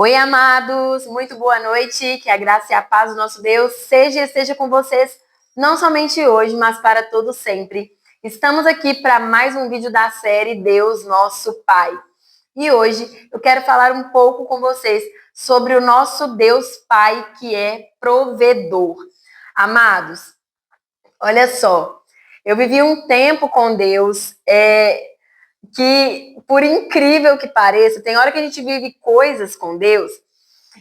Oi, amados, muito boa noite, que a graça e a paz do nosso Deus seja e esteja com vocês, não somente hoje, mas para todo sempre. Estamos aqui para mais um vídeo da série Deus Nosso Pai. E hoje eu quero falar um pouco com vocês sobre o nosso Deus Pai, que é provedor. Amados, olha só, eu vivi um tempo com Deus, que, por incrível que pareça, tem hora que a gente vive coisas com Deus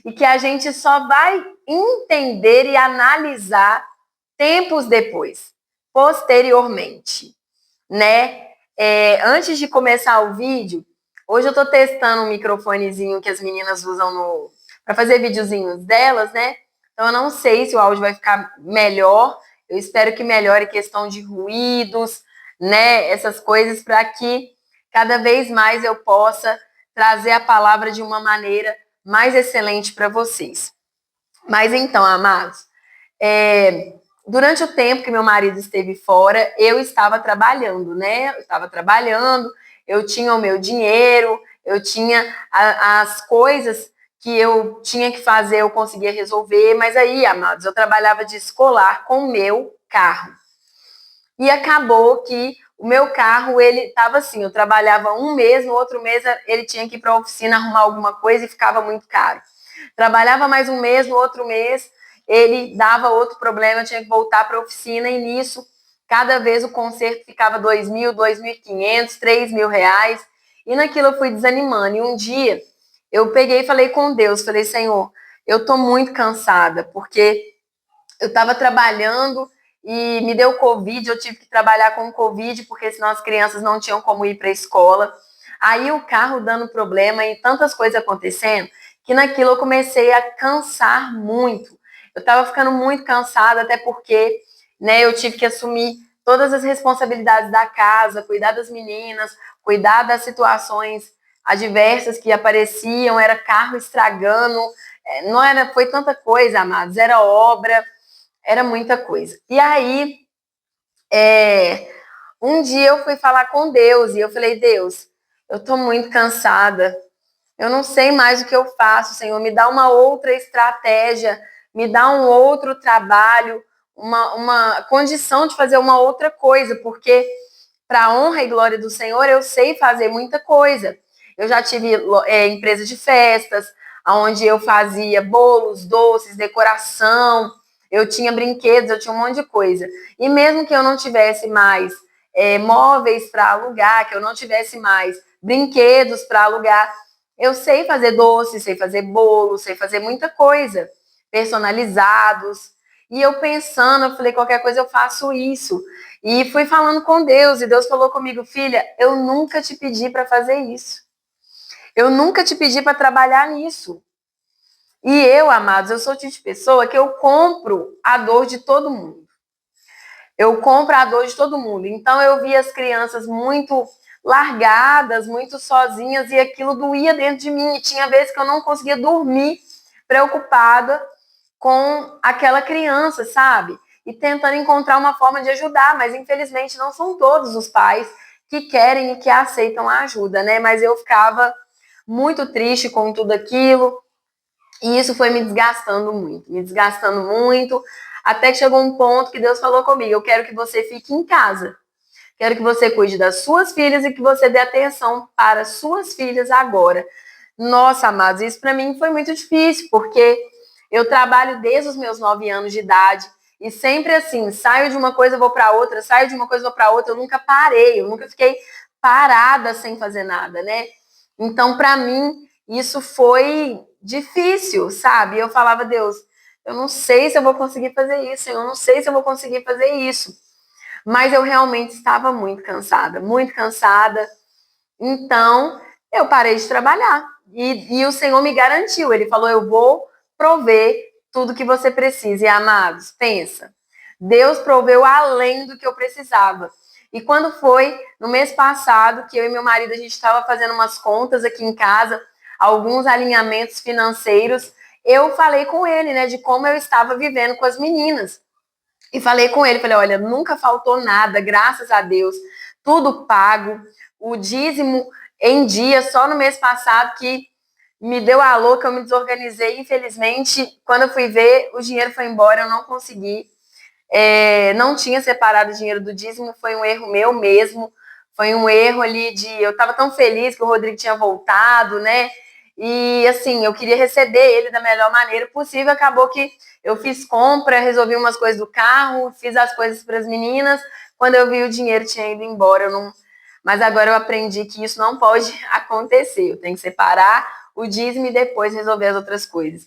e que a gente só vai entender e analisar tempos depois, posteriormente, né? Antes de começar o vídeo, hoje eu tô testando um microfonezinho que as meninas usam para fazer videozinhos delas, né? Então eu não sei se o áudio vai ficar melhor. Eu espero que melhore questão de ruídos, né? Essas coisas para que cada vez mais eu possa trazer a palavra de uma maneira mais excelente para vocês. Mas então, amados, durante o tempo que meu marido esteve fora, eu estava trabalhando, né? Eu estava trabalhando, eu tinha o meu dinheiro, eu tinha as coisas que eu tinha que fazer, eu conseguia resolver. Mas aí, amados, eu trabalhava de escolar com o meu carro. E acabou que o meu carro, ele estava assim, eu trabalhava um mês, no outro mês ele tinha que ir para a oficina arrumar alguma coisa e ficava muito caro. Trabalhava mais um mês, no outro mês ele dava outro problema, eu tinha que voltar para a oficina e nisso, cada vez o conserto ficava 2.000, 2.500, 3.000 reais e naquilo eu fui desanimando. E um dia eu peguei e falei com Deus, falei, Senhor, eu tô muito cansada, porque eu estava trabalhando e me deu Covid, eu tive que trabalhar com Covid, porque senão as crianças não tinham como ir para a escola. Aí o carro dando problema e tantas coisas acontecendo, que naquilo eu comecei a cansar muito. Eu estava ficando muito cansada, até porque, né, eu tive que assumir todas as responsabilidades da casa, cuidar das meninas, cuidar das situações adversas que apareciam, era carro estragando, não era, foi tanta coisa, amados, era obra, era muita coisa. E aí, um dia eu fui falar com Deus e eu falei, Deus, eu tô muito cansada, eu não sei mais o que eu faço, Senhor, me dá uma outra estratégia, me dá um outro trabalho, uma condição de fazer uma outra coisa, porque para a honra e glória do Senhor, eu sei fazer muita coisa. Eu já tive empresa de festas, onde eu fazia bolos, doces, decoração, eu tinha brinquedos, eu tinha um monte de coisa. E mesmo que eu não tivesse mais móveis para alugar, que eu não tivesse mais brinquedos para alugar, eu sei fazer doces, sei fazer bolos, sei fazer muita coisa, personalizados. E eu pensando, eu falei, qualquer coisa eu faço isso. E fui falando com Deus, e Deus falou comigo, filha, eu nunca te pedi para fazer isso. Eu nunca te pedi para trabalhar nisso. E eu, amados, eu sou o tipo de pessoa que eu compro a dor de todo mundo. Eu compro a dor de todo mundo. Então eu vi as crianças muito largadas, muito sozinhas, e aquilo doía dentro de mim. E tinha vezes que eu não conseguia dormir, preocupada com aquela criança, sabe? E tentando encontrar uma forma de ajudar, mas infelizmente não são todos os pais que querem e que aceitam a ajuda, né? Mas eu ficava muito triste com tudo aquilo, e isso foi me desgastando muito, até que chegou um ponto que Deus falou comigo, eu quero que você fique em casa, quero que você cuide das suas filhas e que você dê atenção para suas filhas agora. Nossa, amados, isso para mim foi muito difícil, porque eu trabalho desde os meus 9 anos de idade e sempre assim, saio de uma coisa, vou para outra, saio de uma coisa, vou para outra, eu nunca parei, eu nunca fiquei parada sem fazer nada, né? Então, para mim, isso foi difícil, sabe? Eu falava, Deus, eu não sei se eu vou conseguir fazer isso, eu não sei se eu vou conseguir fazer isso. Mas eu realmente estava muito cansada, muito cansada. Então, eu parei de trabalhar. E o Senhor me garantiu. Ele falou, eu vou prover tudo que você precisa. E, amados, pensa. Deus proveu além do que eu precisava. E quando foi no mês passado, que eu e meu marido, a gente estava fazendo umas contas aqui em casa, alguns alinhamentos financeiros, eu falei com ele, né, de como eu estava vivendo com as meninas. E falei com ele, falei, olha, nunca faltou nada, graças a Deus, tudo pago, o dízimo em dia, só no mês passado que me deu a louca, eu me desorganizei. Infelizmente, quando eu fui ver, o dinheiro foi embora, eu não consegui. Não tinha separado o dinheiro do dízimo, foi um erro meu mesmo. Foi um erro ali eu estava tão feliz que o Rodrigo tinha voltado, né? E assim, eu queria receber ele da melhor maneira possível. Acabou que eu fiz compra, resolvi umas coisas do carro, fiz as coisas para as meninas. Quando eu vi o dinheiro tinha ido embora, eu não. Mas agora eu aprendi que isso não pode acontecer. Eu tenho que separar o dízimo e depois resolver as outras coisas.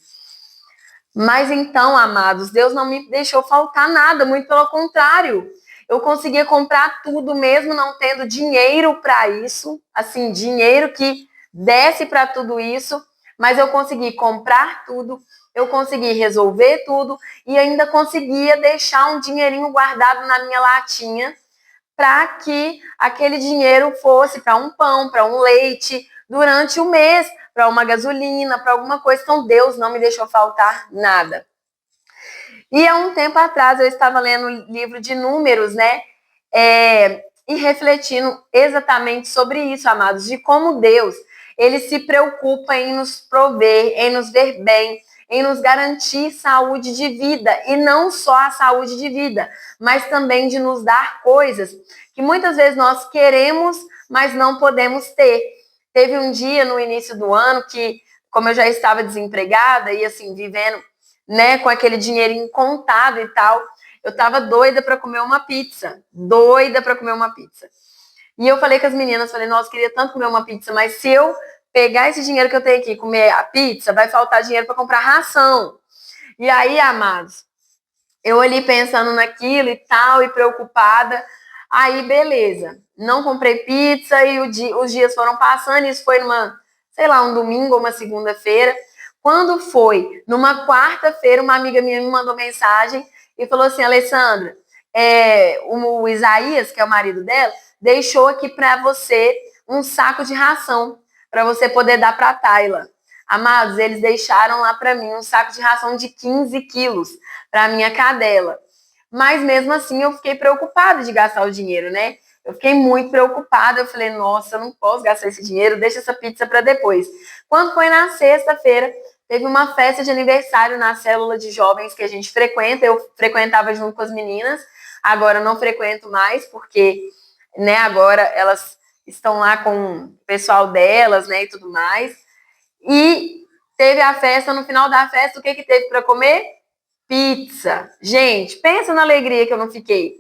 Mas então, amados, Deus não me deixou faltar nada, muito pelo contrário. Eu conseguia comprar tudo mesmo não tendo dinheiro para isso, assim, dinheiro que desse para tudo isso, mas eu consegui comprar tudo, eu consegui resolver tudo e ainda conseguia deixar um dinheirinho guardado na minha latinha para que aquele dinheiro fosse para um pão, para um leite, durante o mês, para uma gasolina, para alguma coisa. Então, Deus não me deixou faltar nada. E há um tempo atrás eu estava lendo um livro de números, né? E refletindo exatamente sobre isso, amados, de como Deus, ele se preocupa em nos prover, em nos ver bem, em nos garantir saúde de vida, e não só a saúde de vida, mas também de nos dar coisas que muitas vezes nós queremos, mas não podemos ter. Teve um dia no início do ano que, como eu já estava desempregada e assim, vivendo, né, com aquele dinheirinho contado e tal, eu tava doida para comer uma pizza. Doida para comer uma pizza. E eu falei com as meninas, falei, nossa, queria tanto comer uma pizza, mas se eu pegar esse dinheiro que eu tenho aqui e comer a pizza, vai faltar dinheiro para comprar ração. E aí, amados, eu ali pensando naquilo e tal, e preocupada. Aí, beleza. Não comprei pizza e os dias foram passando. Isso foi sei lá, um domingo ou uma segunda-feira. Quando foi numa quarta-feira, uma amiga minha me mandou mensagem e falou assim: Alessandra, o Isaías, que é o marido dela, deixou aqui para você um saco de ração para você poder dar para a Tayla. Amados, eles deixaram lá para mim um saco de ração de 15 quilos para minha cadela. Mas mesmo assim eu fiquei preocupada de gastar o dinheiro, né? Eu fiquei muito preocupada. Eu falei, nossa, eu não posso gastar esse dinheiro, deixa essa pizza para depois. Quando foi na sexta-feira, teve uma festa de aniversário na célula de jovens que a gente frequenta. Eu frequentava junto com as meninas, agora eu não frequento mais, porque, né, agora elas estão lá com o pessoal delas, né, e tudo mais. E teve a festa, no final da festa, o que teve para comer? Pizza. Gente, pensa na alegria que eu não fiquei.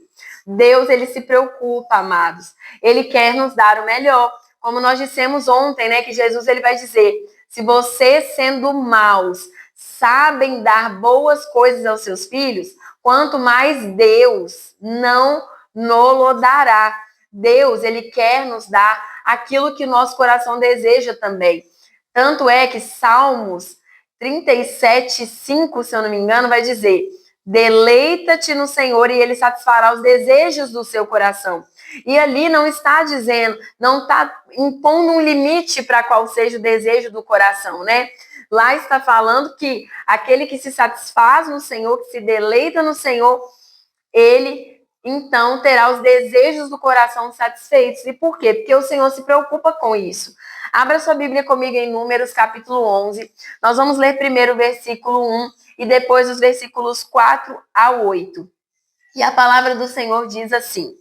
Deus, ele se preocupa, amados. Ele quer nos dar o melhor. Como nós dissemos ontem, né, que Jesus ele vai dizer: se vocês, sendo maus, sabem dar boas coisas aos seus filhos, quanto mais Deus não nos dará. Deus, ele quer nos dar aquilo que o nosso coração deseja também. Tanto é que Salmos 37, 5, se eu não me engano, vai dizer: deleita-te no Senhor e ele satisfará os desejos do seu coração. E ali não está dizendo, não está impondo um limite para qual seja o desejo do coração, né? Lá está falando que aquele que se satisfaz no Senhor, que se deleita no Senhor, ele então terá os desejos do coração satisfeitos. E por quê? Porque o Senhor se preocupa com isso. Abra sua Bíblia comigo em Números, capítulo 11. Nós vamos ler primeiro o versículo 1 e depois os versículos 4 a 8. E a palavra do Senhor diz assim: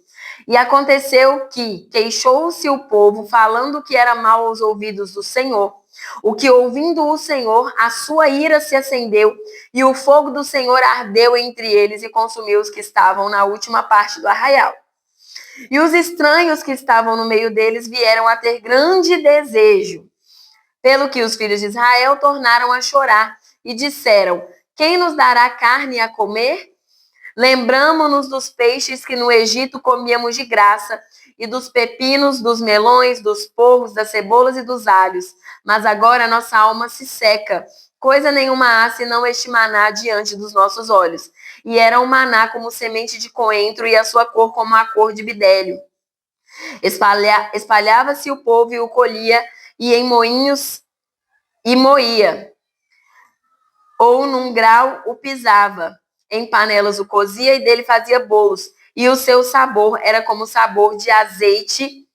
e aconteceu que queixou-se o povo, falando que era mal aos ouvidos do Senhor. O que, ouvindo o Senhor, a sua ira se acendeu, e o fogo do Senhor ardeu entre eles e consumiu os que estavam na última parte do arraial. E os estranhos que estavam no meio deles vieram a ter grande desejo, pelo que os filhos de Israel tornaram a chorar e disseram: quem nos dará carne a comer? Lembramo-nos dos peixes que no Egito comíamos de graça, e dos pepinos, dos melões, dos porros, das cebolas e dos alhos. Mas agora nossa alma se seca. Coisa nenhuma há senão este maná diante dos nossos olhos. E era um maná como semente de coentro, e a sua cor como a cor de bidélio. Espalhava-se o povo e o colhia, e em moinhos e moía. Ou num grau o pisava. Em panelas o cozia e dele fazia bolos. E o seu sabor era como o sabor de azeite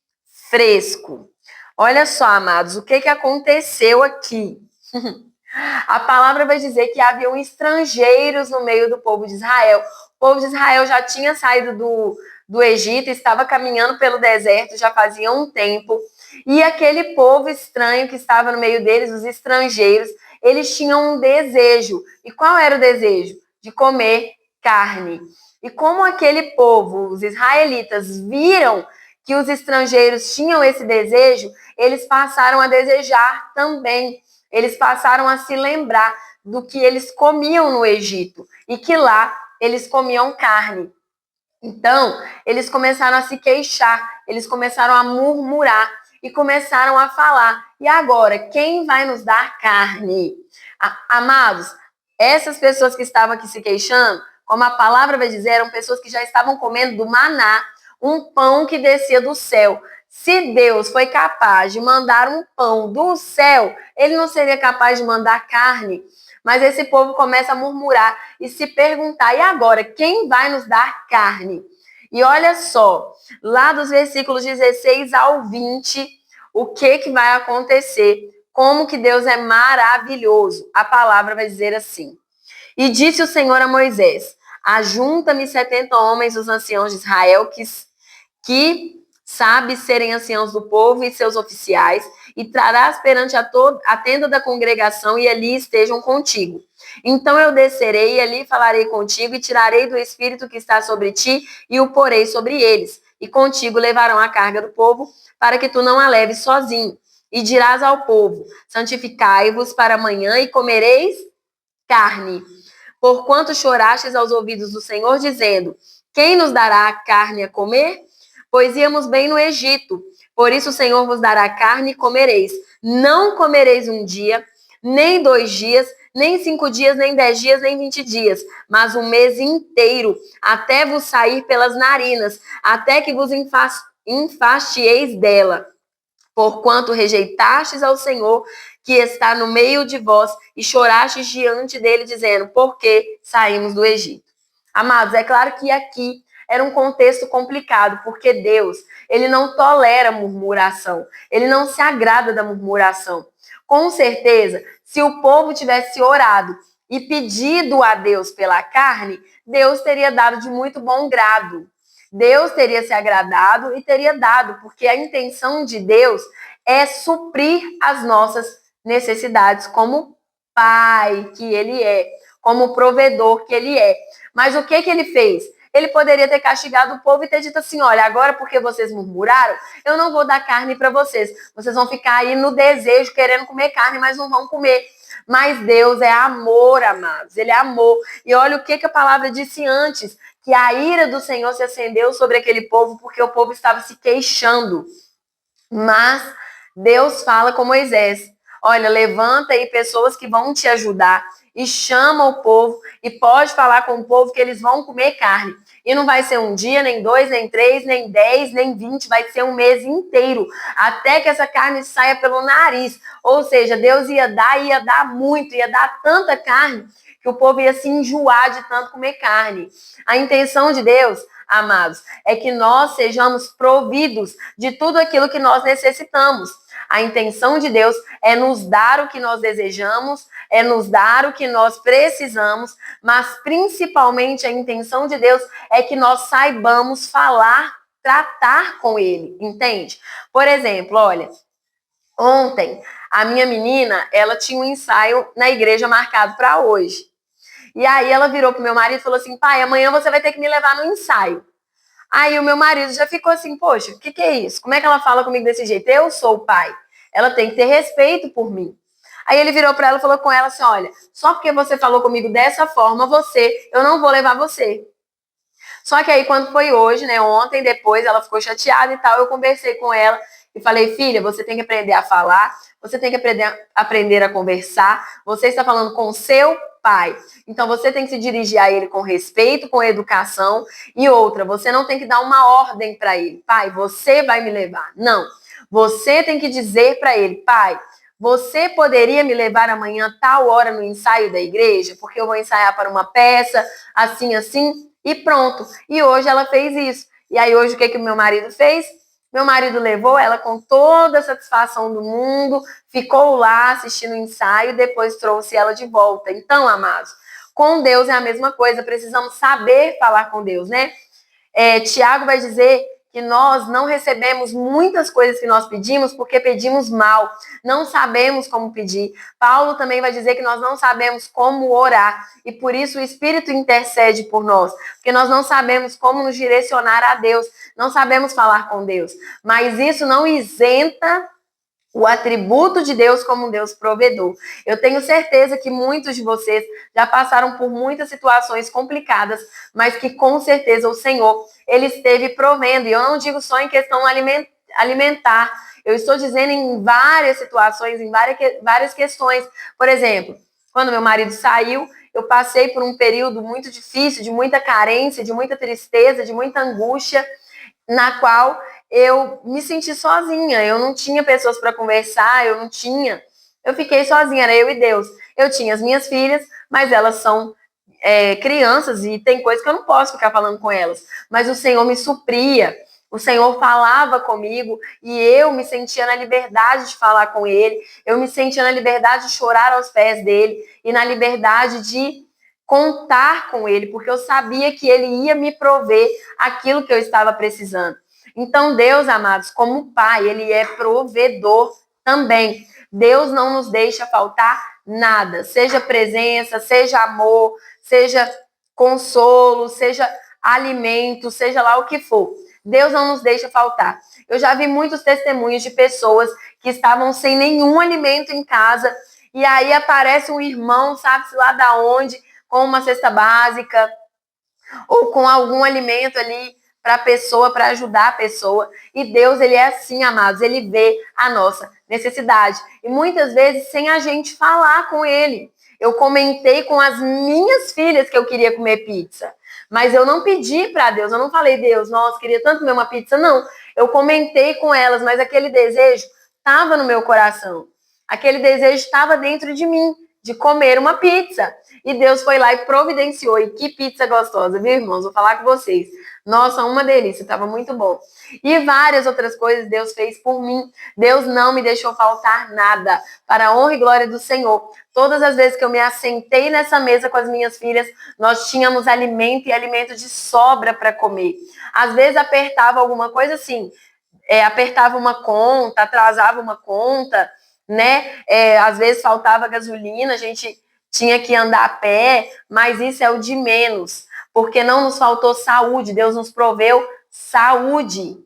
fresco. Olha só, amados, o que aconteceu aqui? A palavra vai dizer que haviam estrangeiros no meio do povo de Israel. O povo de Israel já tinha saído do Egito, estava caminhando pelo deserto, já fazia um tempo. E aquele povo estranho que estava no meio deles, os estrangeiros, eles tinham um desejo. E qual era o desejo? De comer carne. E como aquele povo, os israelitas, viram que os estrangeiros tinham esse desejo, eles passaram a desejar também. Eles passaram a se lembrar do que eles comiam no Egito e que lá eles comiam carne. Então, eles começaram a se queixar, eles começaram a murmurar e começaram a falar: e agora, quem vai nos dar carne? Amados, essas pessoas que estavam aqui se queixando, como a palavra vai dizer, eram pessoas que já estavam comendo do maná, um pão que descia do céu. Se Deus foi capaz de mandar um pão do céu, ele não seria capaz de mandar carne? Mas esse povo começa a murmurar e se perguntar: e agora, quem vai nos dar carne? E olha só, lá dos versículos 16 ao 20, o que vai acontecer? Como que Deus é maravilhoso. A palavra vai dizer assim: e disse o Senhor a Moisés: ajunta-me 70 homens dos anciãos de Israel que sabe serem anciãos do povo e seus oficiais, e trarás perante a tenda da congregação, e ali estejam contigo. Então eu descerei, e ali falarei contigo, e tirarei do espírito que está sobre ti, e o porei sobre eles. E contigo levarão a carga do povo, para que tu não a leves sozinho. E dirás ao povo: santificai-vos para amanhã, e comereis carne. Porquanto chorastes aos ouvidos do Senhor, dizendo: quem nos dará a carne a comer? Pois íamos bem no Egito. Por isso o Senhor vos dará carne e comereis. Não comereis um dia, nem 2 dias, nem 5 dias, nem 10 dias, nem 20 dias, mas um mês inteiro, até vos sair pelas narinas, até que vos enfastieis dela. Porquanto rejeitastes ao Senhor, que está no meio de vós, e chorastes diante dele, dizendo: por que saímos do Egito? Amados, é claro que aqui era um contexto complicado, porque Deus, ele não tolera murmuração, ele não se agrada da murmuração. Com certeza, se o povo tivesse orado e pedido a Deus pela carne, Deus teria dado de muito bom grado. Deus teria se agradado e teria dado, porque a intenção de Deus é suprir as nossas necessidades como Pai que Ele é, como provedor que Ele é. Mas o que Ele fez? Ele poderia ter castigado o povo e ter dito assim: olha, agora porque vocês murmuraram, eu não vou dar carne para vocês. Vocês vão ficar aí no desejo, querendo comer carne, mas não vão comer. Mas Deus é amor, amados. Ele é amor. E olha o que a palavra disse antes: que a ira do Senhor se acendeu sobre aquele povo porque o povo estava se queixando. Mas Deus fala com Moisés: olha, levanta aí pessoas que vão te ajudar e chama o povo e pode falar com o povo que eles vão comer carne. E não vai ser um dia, nem 2, nem 3, nem 10, nem 20, vai ser um mês inteiro, até que essa carne saia pelo nariz. Ou seja, Deus ia dar muito, ia dar tanta carne que o povo ia se enjoar de tanto comer carne. A intenção de Deus, amados, é que nós sejamos providos de tudo aquilo que nós necessitamos. A intenção de Deus é nos dar o que nós desejamos, é nos dar o que nós precisamos, mas principalmente a intenção de Deus é que nós saibamos falar, tratar com Ele, entende? Por exemplo, olha, ontem a minha menina, ela tinha um ensaio na igreja marcado para hoje. E aí ela virou pro meu marido e falou assim: pai, amanhã você vai ter que me levar no ensaio. Aí o meu marido já ficou assim: poxa, o que é isso? Como é que ela fala comigo desse jeito? Eu sou o pai. Ela tem que ter respeito por mim. Aí ele virou para ela e falou com ela assim: olha, só porque você falou comigo dessa forma, eu não vou levar você. Só que aí quando foi hoje, né, ontem, depois, ela ficou chateada e tal, eu conversei com ela e falei: filha, você tem que aprender a falar, você tem que aprender a conversar, você está falando com o seu pai. Então você tem que se dirigir a ele com respeito, com educação. E outra, você não tem que dar uma ordem para ele: pai, você vai me levar. Não. Você tem que dizer para ele: pai, você poderia me levar amanhã tal hora no ensaio da igreja? Porque eu vou ensaiar para uma peça, assim, assim, e pronto. E hoje ela fez isso. E aí hoje o que o meu marido fez? Meu marido levou ela com toda a satisfação do mundo, ficou lá assistindo o ensaio e depois trouxe ela de volta. Então, amados, com Deus é a mesma coisa, precisamos saber falar com Deus, né? Tiago vai dizer que nós não recebemos muitas coisas que nós pedimos porque pedimos mal, não sabemos como pedir. Paulo também vai dizer que nós não sabemos como orar e por isso o Espírito intercede por nós, porque nós não sabemos como nos direcionar a Deus, não sabemos falar com Deus, mas isso não isenta o atributo de Deus como um Deus provedor. Eu tenho certeza que muitos de vocês já passaram por muitas situações complicadas, mas que com certeza o Senhor, Ele esteve provendo. E eu não digo só em questão alimentar, eu estou dizendo em várias situações, em várias questões. Por exemplo, quando meu marido saiu, eu passei por um período muito difícil, de muita carência, de muita tristeza, de muita angústia, na qual eu me senti sozinha, eu não tinha pessoas para conversar, eu fiquei sozinha, era eu e Deus. Eu tinha as minhas filhas, mas elas são crianças e tem coisas que eu não posso ficar falando com elas, mas o Senhor me supria, o Senhor falava comigo e eu me sentia na liberdade de falar com Ele, eu me sentia na liberdade de chorar aos pés dele e na liberdade de contar com Ele, porque eu sabia que Ele ia me prover aquilo que eu estava precisando. Então, Deus, amados, como Pai, Ele é provedor também. Deus não nos deixa faltar nada, seja presença, seja amor, seja consolo, seja alimento, seja lá o que for. Deus não nos deixa faltar. Eu já vi muitos testemunhos de pessoas que estavam sem nenhum alimento em casa e aí aparece um irmão, sabe-se lá da onde, com uma cesta básica ou com algum alimento ali para a pessoa, para ajudar a pessoa. E Deus, Ele é assim, amados, Ele vê a nossa necessidade. E muitas vezes sem a gente falar com Ele. Eu comentei com as minhas filhas que eu queria comer pizza. Mas eu não pedi para Deus, eu não falei, Deus, nossa, queria tanto comer uma pizza. Não, eu comentei com elas, mas aquele desejo estava no meu coração. Aquele desejo estava dentro de mim, de comer uma pizza. E Deus foi lá e providenciou. E que pizza gostosa, viu, irmãos? Vou falar com vocês. Nossa, uma delícia, estava muito bom. E várias outras coisas Deus fez por mim. Deus não me deixou faltar nada. Para a honra e glória do Senhor. Todas as vezes que eu me assentei nessa mesa com as minhas filhas, nós tínhamos alimento e alimento de sobra para comer. Às vezes apertava alguma coisa assim, apertava uma conta, atrasava uma conta, né? Às vezes faltava gasolina, a gente tinha que andar a pé, mas isso é o de menos, porque não nos faltou saúde, Deus nos proveu saúde,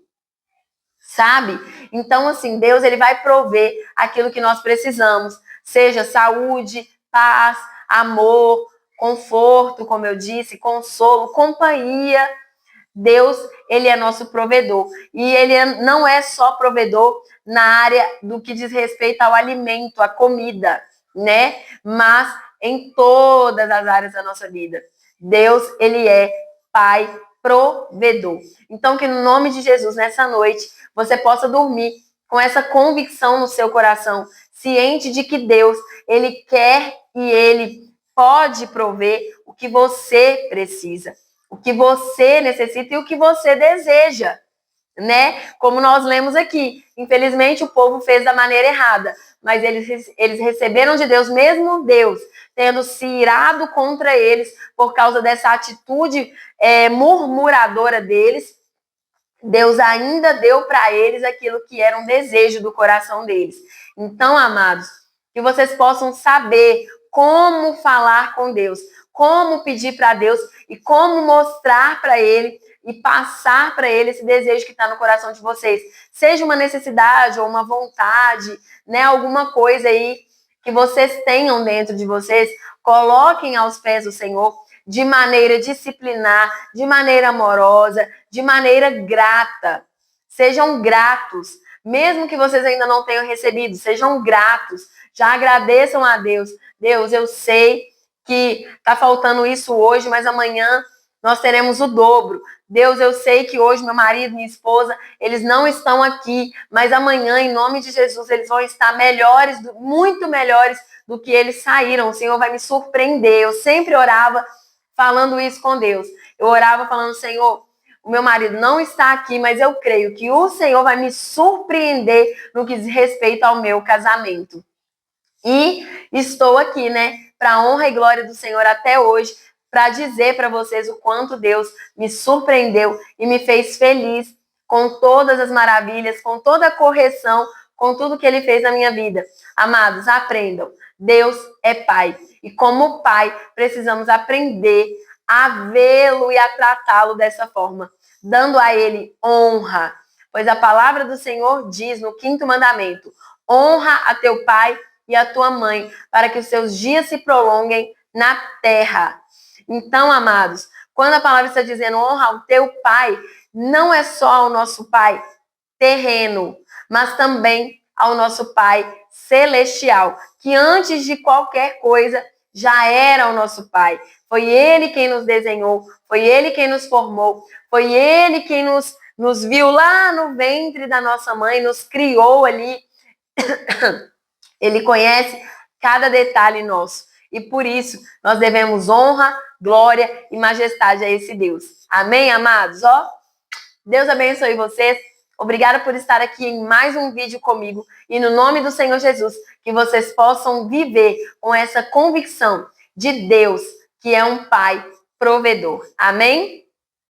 sabe? Então, assim, Deus, Ele vai prover aquilo que nós precisamos, seja saúde, paz, amor, conforto, como eu disse, consolo, companhia. Deus, Ele é nosso provedor. E Ele não é só provedor na área do que diz respeito ao alimento, à comida, né? Mas em todas as áreas da nossa vida. Deus, Ele é Pai provedor. Então, que no nome de Jesus, nessa noite, você possa dormir com essa convicção no seu coração, ciente de que Deus, Ele quer e Ele pode prover o que você precisa, o que você necessita e o que você deseja, né? Como nós lemos aqui, infelizmente o povo fez da maneira errada, mas eles receberam de Deus, mesmo Deus tendo se irado contra eles por causa dessa atitude murmuradora deles, Deus ainda deu para eles aquilo que era um desejo do coração deles. Então, amados, que vocês possam saber como falar com Deus, como pedir para Deus e como mostrar para Ele e passar para Ele esse desejo que está no coração de vocês. Seja uma necessidade ou uma vontade, né? Alguma coisa aí que vocês tenham dentro de vocês, coloquem aos pés do Senhor de maneira disciplinar, de maneira amorosa, de maneira grata. Sejam gratos. Mesmo que vocês ainda não tenham recebido, sejam gratos. Já agradeçam a Deus. Deus, eu sei que está faltando isso hoje, mas amanhã nós teremos o dobro. Deus, eu sei que hoje meu marido, minha esposa, eles não estão aqui, mas amanhã, em nome de Jesus, eles vão estar melhores, muito melhores do que eles saíram. O Senhor vai me surpreender. Eu sempre orava falando isso com Deus. Eu orava falando, Senhor, o meu marido não está aqui, mas eu creio que o Senhor vai me surpreender no que diz respeito ao meu casamento. E estou aqui, né, para a honra e glória do Senhor até hoje, para dizer para vocês o quanto Deus me surpreendeu e me fez feliz com todas as maravilhas, com toda a correção, com tudo que Ele fez na minha vida. Amados, aprendam. Deus é Pai. E como Pai, precisamos aprender a vê-lo e a tratá-lo dessa forma, dando a Ele honra. Pois a palavra do Senhor diz no 5º mandamento: honra a teu pai e a tua mãe, para que os seus dias se prolonguem na terra. Então, amados, quando a palavra está dizendo honra ao teu pai, não é só ao nosso pai terreno, mas também ao nosso pai celestial, que antes de qualquer coisa já era o nosso pai. Foi ele quem nos desenhou, foi ele quem nos formou, foi ele quem nos viu lá no ventre da nossa mãe, nos criou ali. Ele conhece cada detalhe nosso. E por isso, nós devemos honra, glória e majestade a esse Deus. Amém, amados? Deus abençoe vocês. Obrigada por estar aqui em mais um vídeo comigo. E no nome do Senhor Jesus, que vocês possam viver com essa convicção de Deus, que é um Pai provedor. Amém?